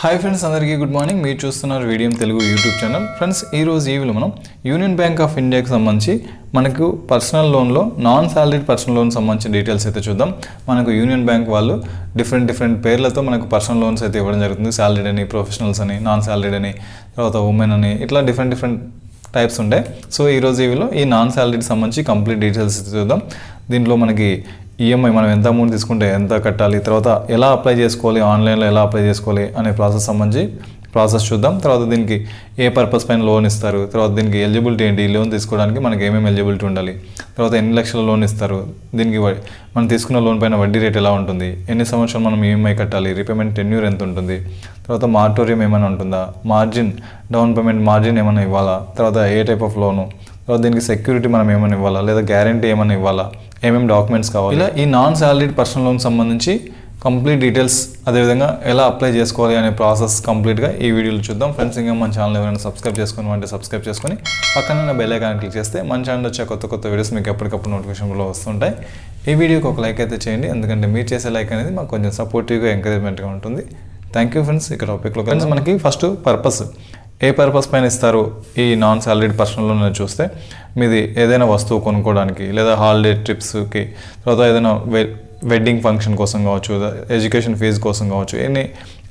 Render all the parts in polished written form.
Hi friends, అందరికీ good morning. మీరు చూస్తున్నారు Veediyam Telugu YouTube channel. Friends, ఈరోజు ఈవిలో మనం యూనియన్ బ్యాంక్ ఆఫ్ ఇండియాకి సంబంధించి మనకు పర్సనల్ లోన్లో నాన్ సాలరీడ్ పర్సనల్ లోన్ సంబంధించిన డీటెయిల్స్ అయితే చూద్దాం. మనకు యూనియన్ బ్యాంక్ వాళ్ళు డిఫరెంట్ పేర్లతో మనకు పర్సనల్ లోన్స్ అయితే ఇవ్వడం జరుగుతుంది. సాలరీడ్ అని, ప్రొఫెషనల్స్ అని, నాన్ సాలరీడ్ అని, తర్వాత ఉమెన్ అని, ఇట్లా డిఫరెంట్ టైప్స్ ఉంటాయి. సో ఈరోజు ఈవిలో ఈ నాన్ సాలరీడ్ సంబంధించి కంప్లీట్ డీటెయిల్స్ చూద్దాం. దీంట్లో మనకి ఈఎంఐ మనం ఎంత అమౌంట్ తీసుకుంటే ఎంత కట్టాలి, తర్వాత ఎలా అప్లై చేసుకోవాలి, ఆన్లైన్లో ఎలా అప్లై చేసుకోవాలి అనే ప్రాసెస్ చూద్దాం. తర్వాత దీనికి ఏ పర్పస్ పైన లోన్ ఇస్తారు, తర్వాత దీనికి ఎలిజిబిలిటీ ఏంటి, ఈ లోన్ తీసుకోవడానికి మనకి ఏమేమి ఎలిజిబిలిటీ ఉండాలి, తర్వాత ఎన్ని లక్షల లోన్ ఇస్తారు, దీనికి మనం తీసుకున్న లోన్ పైన వడ్డీ రేట్ ఎలా ఉంటుంది, ఎన్ని సంవత్సరాలు మనం ఈఎంఐ కట్టాలి, రీపేమెంట్ టెన్యూర్ ఎంత ఉంటుంది, తర్వాత మారిటోరియం ఏమైనా ఉంటుందా, డౌన్ పేమెంట్ మార్జిన్ ఏమైనా ఇవ్వాలా, తర్వాత ఏ టైప్ ఆఫ్ లోను, తర్వాత దీనికి సెక్యూరిటీ మనం ఏమైనా ఇవ్వాలా, లేదా గ్యారంటీ ఏమైనా ఇవ్వాలా, ఏమేమి డాక్యుమెంట్స్ కావాలి, ఇలా ఈ నాన్ సాలరీడ్ పర్సనల్ లోన్ సంబంధించి కంప్లీట్ డీటెయిల్స్, అదేవిధంగా ఎలా అప్లై చేసుకోవాలి అనే ప్రాసెస్ కంప్లీట్గా ఈ వీడియోలో చూద్దాం. ఫ్రెండ్స్, ఇంకా మన ఛానల్ ఎవరైనా సబ్స్క్రైబ్ చేసుకొని పక్కన బెల్ ఐకాన్ క్లిక్ చేస్తే మన ఛానల్ వచ్చే కొత్త వీడియోస్ మీకు ఎప్పటికప్పుడు నోటిఫికేషన్లో వస్తుంటాయి. ఈ వీడియోకి ఒక లైక్ అయితే చేయండి, ఎందుకంటే మీరు చేసే లైక్ అనేది మాకు కొంచెం సపోర్టివ్గా ఎంకరేజ్మెంట్గా ఉంటుంది. Thank you friends. ఇక్కడ టాపిక్లో ఫ్రెండ్స్, మనకి ఫస్ట్ పర్పస్, ఏ పర్పస్ పైన ఇస్తారు ఈ నాన్ సాలరీడ్ పర్సనల్ లోన్ చూస్తే, మీది ఏదైనా వస్తువు కొనుక్కోవడానికి, లేదా హాలిడే ట్రిప్స్కి, తర్వాత ఏదైనా వెడ్డింగ్ ఫంక్షన్ కోసం కావచ్చు, ఎడ్యుకేషన్ ఫీజు కోసం కావచ్చు, ఎనీ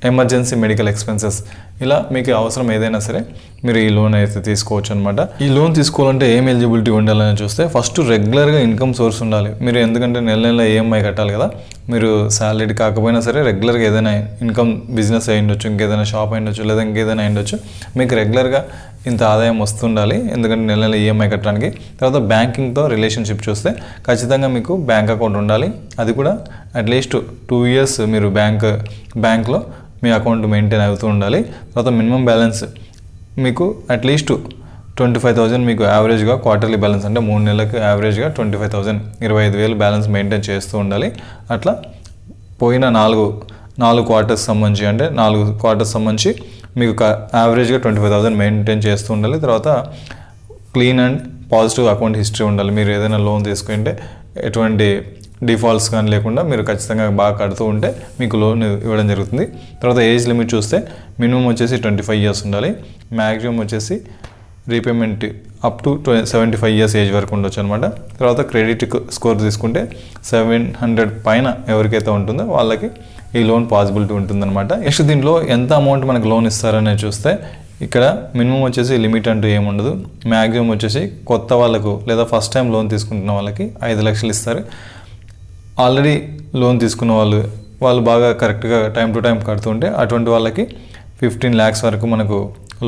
ఎమర్జెన్సీ మెడికల్ ఎక్స్పెన్సెస్, ఇలా మీకు అవసరం ఏదైనా సరే మీరు ఈ లోన్ అయితే తీసుకోవచ్చు అనమాట. ఈ లోన్ తీసుకోవాలంటే ఏం ఎలిజిబిలిటీ ఉండాలని చూస్తే, ఫస్ట్ రెగ్యులర్గా ఇన్కమ్ సోర్స్ ఉండాలి. మీరు ఎందుకంటే నెల ఈఎంఐ కట్టాలి కదా, మీరు సాలరీడ్ కాకపోయినా సరే రెగ్యులర్గా ఏదైనా ఇన్కమ్, బిజినెస్ అయి ఉండొచ్చు, ఇంకేదైనా షాప్ అయి ఉండొచ్చు, లేదా ఇంకేదైనా అయి ఉండొచ్చు, మీకు రెగ్యులర్గా ఇంత ఆదాయం వస్తుండాలి, ఎందుకంటే నెల ఈఎంఐ కట్టడానికి. తర్వాత బ్యాంకింగ్తో రిలేషన్షిప్ చూస్తే ఖచ్చితంగా మీకు బ్యాంక్ అకౌంట్ ఉండాలి. అది కూడా అట్లీస్ట్ 2 years మీరు బ్యాంక్లో మీ అకౌంట్ మెయింటైన్ అవుతూ ఉండాలి. తర్వాత మినిమం బ్యాలెన్స్ మీకు అట్లీస్ట్ 25,000 మీకు యావరేజ్గా క్వార్టర్లీ బ్యాలెన్స్, అంటే 3 నెలలకు యావరేజ్గా 25,000, 25,000 బ్యాలెన్స్ మెయింటైన్ చేస్తూ ఉండాలి. అట్లా పోయిన 4 క్వార్టర్స్ సంబంధించి, అంటే 4 క్వార్టర్స్ సంబంధించి మీకు యావరేజ్గా 25,000 మెయింటైన్ చేస్తూ ఉండాలి. తర్వాత clean and positive account history ఉండాలి. మీరు ఏదైనా లోన్ తీసుకుంటే ఎటువంటి డిఫాల్ట్స్ కానీ లేకుండా మీరు ఖచ్చితంగా బాగా కడుతూ ఉంటే మీకు లోన్ ఇవ్వడం జరుగుతుంది. తర్వాత ఏజ్ లిమిట్ చూస్తే మినిమం వచ్చేసి 25 years ఉండాలి, మ్యాక్సిమం వచ్చేసి repayment up to 75 years age వరకు ఉండొచ్చు అనమాట. తర్వాత క్రెడిట్ స్కోర్ తీసుకుంటే 700 పైన ఎవరికైతే ఉంటుందో వాళ్ళకి ఈ లోన్ పాసిబిలిటీ ఉంటుందన్నమాట. నెక్స్ట్ దీంట్లో ఎంత అమౌంట్ మనకు లోన్ ఇస్తారనే చూస్తే, ఇక్కడ మినిమం వచ్చేసి లిమిట్ అంటూ ఏముండదు. మ్యాక్సిమం వచ్చేసి కొత్త వాళ్ళకు, లేదా ఫస్ట్ టైం లోన్ తీసుకుంటున్న వాళ్ళకి 5 లక్షలు ఇస్తారు. ఆల్రెడీ లోన్ తీసుకున్న వాళ్ళు బాగా కరెక్ట్గా టైం టు టైం కడుతుంటే అటువంటి వాళ్ళకి 15 lakhs వరకు మనకు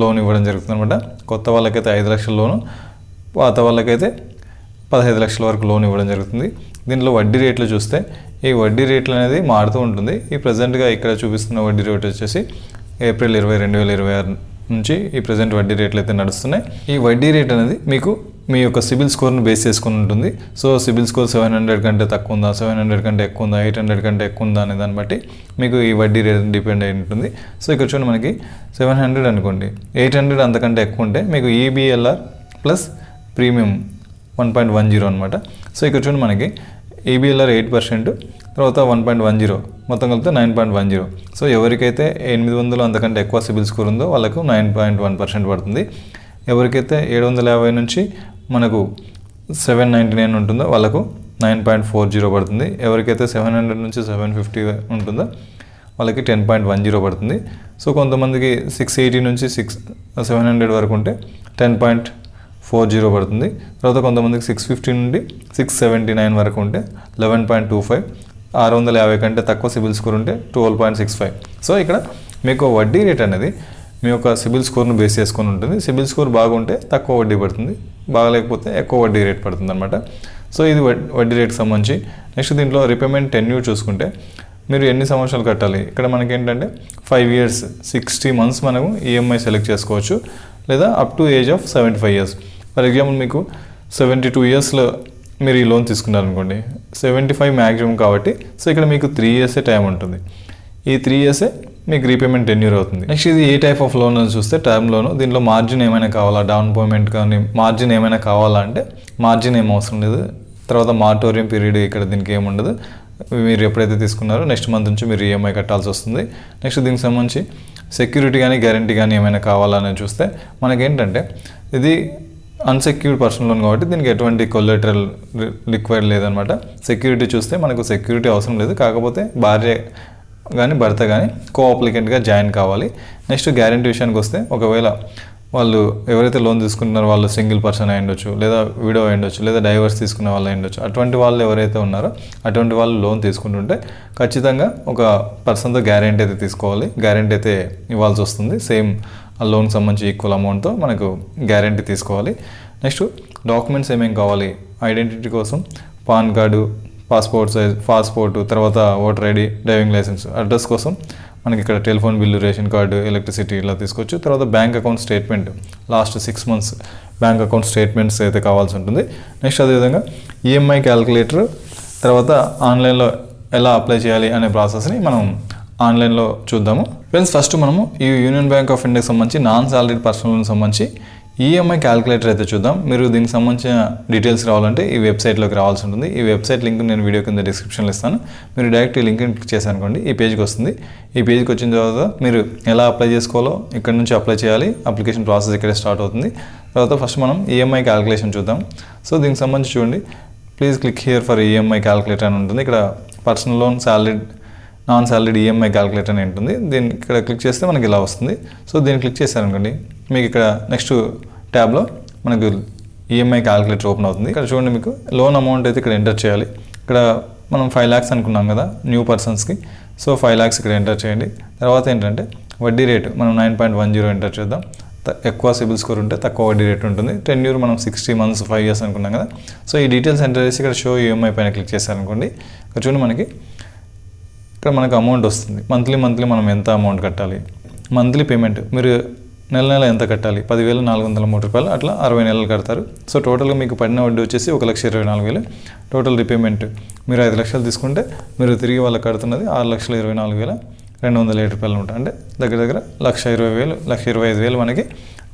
లోన్ ఇవ్వడం జరుగుతుంది అనమాట. కొత్త వాళ్ళకైతే 5 లక్షల లోను, పాత వాళ్ళకైతే 15 లక్షల వరకు లోన్ ఇవ్వడం జరుగుతుంది. దీంట్లో వడ్డీ రేట్లు చూస్తే, ఈ వడ్డీ రేట్లు అనేది మారుతూ ఉంటుంది. ఈ ప్రజెంట్గా ఇక్కడ చూపిస్తున్న వడ్డీ రేట్ వచ్చేసి April 20, 2026 నుంచి ఈ ప్రజెంట్ వడ్డీ రేట్లు అయితే నడుస్తున్నాయి. ఈ వడ్డీ రేట్ అనేది మీకు మీ యొక్క సిబిల్ స్కోర్ను బేస్ చేసుకుని ఉంటుంది. సో సిబిల్ స్కోర్ 700 కంటే తక్కువ ఉందా, 700 కంటే ఎక్కువ ఉందా, 800 కంటే ఎక్కువ ఉందా అనే దాన్ని బట్టి మీకు ఈ వడ్డీ రేట్ డిపెండ్ అయి ఉంటుంది. సో ఇక్కడ చూడండి, మనకి 700 అనుకోండి, 800 అంతకంటే ఎక్కువ ఉంటే మీకు EBLR ప్లస్ ప్రీమియం 1.10 అనమాట. సో ఇక్కడ చూడండి, మనకి EBLR 8%, తర్వాత 1.10, మొత్తం కలిపితే 9.10. సో ఎవరికైతే 800 అంతకంటే ఎక్కువ సిబిల్ స్కోర్ ఉందో వాళ్ళకు 9.1% పడుతుంది. ఎవరికైతే 750 నుంచి మనకు 799 ఉంటుందో వాళ్ళకు 9.40 పడుతుంది. ఎవరికైతే 700 నుంచి 750 ఉంటుందో వాళ్ళకి 10.10 పడుతుంది. సో కొంతమందికి 680 నుంచి 700 వరకు ఉంటే 10.40 పడుతుంది. తర్వాత కొంతమందికి 650 నుండి 679 వరకు ఉంటే 11.25, 650 కంటే తక్కువ సిబిల్ స్కోర్ ఉంటే 12.65. సో ఇక్కడ మీకు వడ్డీ రేట్ అనేది మీ యొక్క సిబిల్ స్కోర్ను బేస్ చేసుకొని ఉంటుంది. సిబిల్ స్కోర్ బాగుంటే తక్కువ వడ్డీ పడుతుంది, బాగలేకపోతే ఎక్కువ వడ్డీ రేట్ పడుతుంది అనమాట. సో ఇది వడ్డీ రేట్కి సంబంధించి. నెక్స్ట్ దీంట్లో రీపేమెంట్ టెన్యూర్ చూసుకుంటే, మీరు ఎన్ని సంవత్సరాలు కట్టాలి, ఇక్కడ మనకి ఏంటంటే 5 years 60 months మనము ఈఎంఐ సెలెక్ట్ చేసుకోవచ్చు, లేదా up to age of 75 years. For example మీకు 72 yearsలో మీరు ఈ లోన్ తీసుకున్నారనుకోండి, 75 మ్యాక్సిమం కాబట్టి, సో ఇక్కడ మీకు 3 years టైం ఉంటుంది. ఈ 3 years మీకు రీపేమెంట్ టెన్యూర్ అవుతుంది. నెక్స్ట్ ఇది ఏ టైప్ ఆఫ్ లోన్ అని చూస్తే టర్మ్ లోను. దీనిలో మార్జిన్ ఏమైనా కావాలా, డౌన్ పేమెంట్ కానీ మార్జిన్ ఏమైనా కావాలా అంటే మార్జిన్ ఏం అవసరం లేదు. తర్వాత మారిటోరియం పీరియడ్ ఇక్కడ దీనికి ఏముండదు. మీరు ఎప్పుడైతే తీసుకున్నారో నెక్స్ట్ మంత్ నుంచి మీరు ఈఎంఐ కట్టాల్సి వస్తుంది. నెక్స్ట్ దీనికి సంబంధించి సెక్యూరిటీ కానీ గ్యారంటీ కానీ ఏమైనా కావాలని చూస్తే మనకేంటంటే ఇది అన్సెక్యూర్డ్ పర్సనల్ లోన్ కాబట్టి దీనికి ఎటువంటి కొలెటరల్ రిక్వైర్డ్ లేదనమాట. సెక్యూరిటీ చూస్తే మనకు సెక్యూరిటీ అవసరం లేదు, కాకపోతే భార్య కానీ భర్త కానీ కో అప్లికెంట్గా జాయిన్ కావాలి. నెక్స్ట్ గ్యారంటీ విషయానికి వస్తే ఒకవేళ వాళ్ళు ఎవరైతే లోన్ తీసుకుంటున్నారో వాళ్ళు సింగిల్ పర్సన్ అయి ఉండొచ్చు, లేదా విడో అయి ఉండొచ్చు, లేదా డైవర్స్ తీసుకునే వాళ్ళు అయి ఉండొచ్చు. అటువంటి వాళ్ళు ఎవరైతే ఉన్నారో అటువంటి వాళ్ళు లోన్ తీసుకుంటుంటే ఖచ్చితంగా ఒక పర్సన్తో గ్యారెంటీ అయితే తీసుకోవాలి, గ్యారెంటీ అయితే ఇవ్వాల్సి వస్తుంది. సేమ్ ఆ లోన్కి సంబంధించి ఈక్వల్ అమౌంట్తో మనకు గ్యారెంటీ తీసుకోవాలి. నెక్స్ట్ డాక్యుమెంట్స్ ఏమేమి కావాలి, ఐడెంటిటీ కోసం పాన్ కార్డు, పాస్పోర్ట్, తర్వాత voter ID, driving licence, address కోసం మనకి ఇక్కడ telephone bill, ration card, electricity ఇలా తీసుకోవచ్చు. తర్వాత bank account statement, last 6 months bank account statements అయితే కావాల్సి ఉంటుంది. నెక్స్ట్ అదేవిధంగా ఈఎంఐ క్యాలిక్యులేటర్, తర్వాత ఆన్లైన్లో ఎలా అప్లై చేయాలి అనే ప్రాసెస్ని మనం ఆన్లైన్లో చూద్దాము. ఫ్రెండ్స్ ఫస్ట్ మనము ఈ యూనియన్ బ్యాంక్ ఆఫ్ ఇండియాకి సంబంధించి నాన్ సాలరీడ్ పర్సనల్ లోన్కి సంబంధించి ఈఎంఐ క్యాలిక్యులేటర్ అయితే చూద్దాం. మీరు దీనికి సంబంధించిన డీటెయిల్స్ రావాలంటే ఈ వెబ్సైట్లోకి రావాల్సి ఉంటుంది. ఈ వెబ్సైట్ లింక్ నేను వీడియో కింద డిస్క్రిప్షన్లో ఇస్తాను. మీరు డైరెక్ట్ ఈ లింక్ని క్లిక్ చేశారనుకోండి ఈ పేజ్కి వస్తుంది. ఈ పేజ్కి వచ్చిన తర్వాత మీరు ఎలా అప్లై చేసుకోవాలో ఇక్కడ నుంచి అప్లై చేయాలి. అప్లికేషన్ ప్రాసెస్ ఇక్కడే స్టార్ట్ అవుతుంది. తర్వాత ఫస్ట్ మనం ఈఎంఐ క్యాలిక్యులేషన్ చూద్దాం. సో దీనికి సంబంధించి చూడండి, please click here for EMI calculator అని ఉంటుంది. ఇక్కడ personal loan, salaried, non salaried EMI calculator అని ఉంటుంది. దీన్ని ఇక్కడ క్లిక్ చేస్తే మనకి ఇలా వస్తుంది. సో దీన్ని క్లిక్ చేశారనుకోండి మీకు ఇక్కడ నెక్స్ట్ ట్యాబ్లో మనకు ఈఎంఐ క్యాలిక్యులేటర్ ఓపెన్ అవుతుంది. ఇక్కడ చూడండి మీకు లోన్ అమౌంట్ అయితే ఇక్కడ ఎంటర్ చేయాలి. ఇక్కడ మనం 5 lakhs అనుకున్నాం కదా న్యూ పర్సన్స్కి. సో 5 lakhs ఇక్కడ ఎంటర్ చేయండి. తర్వాత ఏంటంటే వడ్డీ రేటు మనం 9.10 ఎంటర్ చేద్దాం. ఎక్కువ సిబిల్ స్కోర్ ఉంటే తక్కువ వడ్డీ రేట్ ఉంటుంది. టెన్యూర్ మనం 60 months 5 years అనుకున్నాం కదా. సో ఈ డీటెయిల్స్ ఎంటర్ చేసి ఇక్కడ షో ఈఎంఐ పైన క్లిక్ చేశారనుకోండి, ఇక్కడ చూడండి మనకి ఇక్కడ మనకు అమౌంట్ వస్తుంది. మంత్లీ మనం ఎంత అమౌంట్ కట్టాలి, మంత్లీ పేమెంట్ మీరు నెల ఎంత కట్టాలి, 10,403 అట్లా 60 నెలలు కడతారు. సో టోటల్గా మీకు పడిన వడ్డీ వచ్చేసి 1,24,000. టోటల్ రీపేమెంట్ మీరు 5 లక్షలు తీసుకుంటే మీరు తిరిగి వాళ్ళకి కడుతున్నది 6,24,207 రూపాయలు అనమాట. అంటే దగ్గర 1,20,000, 1,25,000 మనకి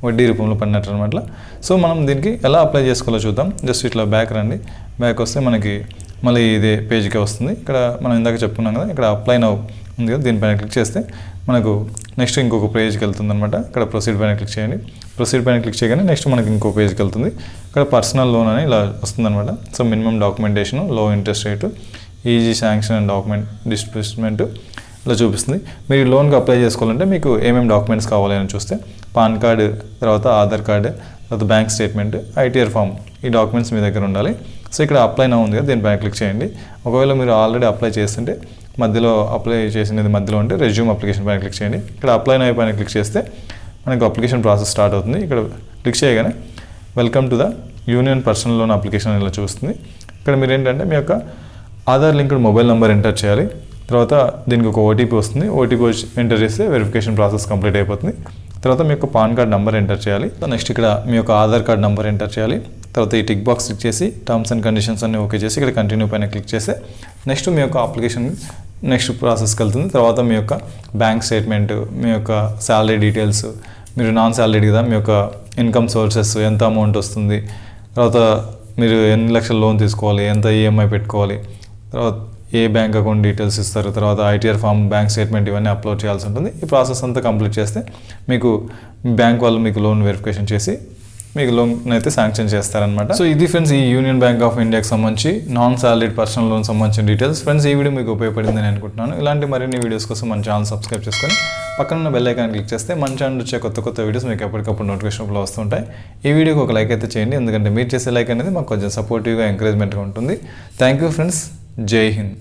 వడ్డీ రూపంలో పడినట్టు అనమాట. సో మనం దీనికి ఎలా అప్లై చేసుకోవాలో చూద్దాం. జస్ట్ ఇట్లా బ్యాక్ రండి. బ్యాక్ వస్తే మనకి మళ్ళీ ఇదే పేజ్కే వస్తుంది. ఇక్కడ మనం ఇందాక చెప్పుకున్నాం కదా, ఇక్కడ అప్లై నౌ ఉంది కదా, దీనిపైన క్లిక్ చేస్తే మనకు నెక్స్ట్ ఇంకొక పేజ్కి వెళ్తుంది అనమాట. ఇక్కడ ప్రొసీడ్ పైన క్లిక్ చేయండి. ప్రొసీడ్ పైన క్లిక్ చేయగానే నెక్స్ట్ మనకి ఇంకో పేజ్కి వెళ్తుంది. ఇక్కడ పర్సనల్ లోన్ అని ఇలా వస్తుంది అనమాట. సో మినిమం డాక్యుమెంటేషన్, లో interest rate, easy sanction and document disbursement ఇలా చూపిస్తుంది. మీరు ఈ లోన్కి అప్లై చేసుకోవాలంటే మీకు ఏమేమి డాక్యుమెంట్స్ కావాలి అని చూస్తే పాన్ కార్డు, తర్వాత ఆధార్ కార్డు, తర్వాత బ్యాంక్ స్టేట్మెంట్, ఐటీఆర్ ఫామ్, ఈ డాక్యుమెంట్స్ మీ దగ్గర ఉండాలి. సో ఇక్కడ అప్లై నౌ ఉంది కదా, దీనిపైన క్లిక్ చేయండి. ఒకవేళ మీరు ఆల్రెడీ అప్లై చేస్తుంటే మధ్యలో అప్లై చేసినది మధ్యలో ఉంటే రెజ్యూమ్ అప్లికేషన్ పైన క్లిక్ చేయండి. ఇక్కడ అప్లై నౌ పైన క్లిక్ చేస్తే మనకు అప్లికేషన్ ప్రాసెస్ స్టార్ట్ అవుతుంది. ఇక్కడ క్లిక్ చేయగానే welcome to the union personal loan application ఇలా చూస్తుంది. ఇక్కడ మీరు ఏంటంటే మీ యొక్క Aadhaar linked mobile number enter చేయాలి. తర్వాత దీనికి ఒక ఓటీపీ వస్తుంది. ఓటీపీ ఎంటర్ చేస్తే వెరిఫికేషన్ ప్రాసెస్ కంప్లీట్ అయిపోతుంది. తర్వాత మీ యొక్క పాన్ కార్డ్ నెంబర్ ఎంటర్ చేయాలి. నెక్స్ట్ ఇక్కడ మీ యొక్క ఆధార్ కార్డ్ నెంబర్ ఎంటర్ చేయాలి. తర్వాత ఈ టిక్ బాక్స్ క్లిక్ చేసి టర్మ్స్ అండ్ కండిషన్స్ అన్ని ఓకే చేసి ఇక్కడ కంటిన్యూ పైన క్లిక్ చేస్తే నెక్స్ట్ మీ యొక్క అప్లికేషన్ నెక్స్ట్ ప్రాసెస్కి వెళ్తుంది. తర్వాత మీ యొక్క బ్యాంక్ స్టేట్మెంట్, మీ యొక్క శాలరీ డీటెయిల్స్, మీరు నాన్ శాలరీడ్ కదా, మీ యొక్క ఇన్కమ్ సోర్సెస్, ఎంత అమౌంట్ వస్తుంది, తర్వాత మీరు ఎన్ని లక్షల లోన్ తీసుకోవాలి, ఎంత ఈఎంఐ పెట్టుకోవాలి, తర్వాత ఏ బ్యాంక్ అకౌంట్ డీటెయిల్స్ ఇస్తారు, తర్వాత ఐటీఆర్ ఫామ్, బ్యాంక్ స్టేట్మెంట్ ఇవన్నీ అప్లోడ్ చేయాల్సి ఉంటుంది. ఈ ప్రాసెస్ అంతా కంప్లీట్ చేస్తే మీకు బ్యాంక్ వాళ్ళు మీకు లోన్ వెరిఫికేషన్ చేసి మీకు లోన్ అయితే శాంక్షన్ చేస్తారనమాట. సో ఇది ఫ్రెండ్స్ ఈ యూనియన్ బ్యాంక్ ఆఫ్ ఇండియాకి సంబంధించి నాన్ సాలరీడ్ పర్సనల్ లోన్ సంబంధించిన డీటెయిల్స్. ఫ్రెండ్స్ ఈ వీడియో మీకు ఉపయోగపడిందని అనుకుంటున్నాను. ఇలాంటి మరిన్ని వీడియోస్ కోసం మన ఛానల్ సబ్స్క్రైబ్ చేసుకొని పక్కన బెల్ ఐకాన్ క్లిక్ చేస్తే మన ఛానల్ వచ్చే కొత్త వీడియోస్ మీకు ఎప్పటికప్పుడు నోటిఫికేషన్లో వస్తుంటాయి. ఈ వీడియోకి ఒక లైక్ అయితే చేయండి, ఎందుకంటే మీరు చేసే లైక్ అనేది మాకు కొంచెం సపోర్టివ్గా ఎంకరేజ్మెంట్గా ఉంటుంది. Thank you friends. జై హింద్.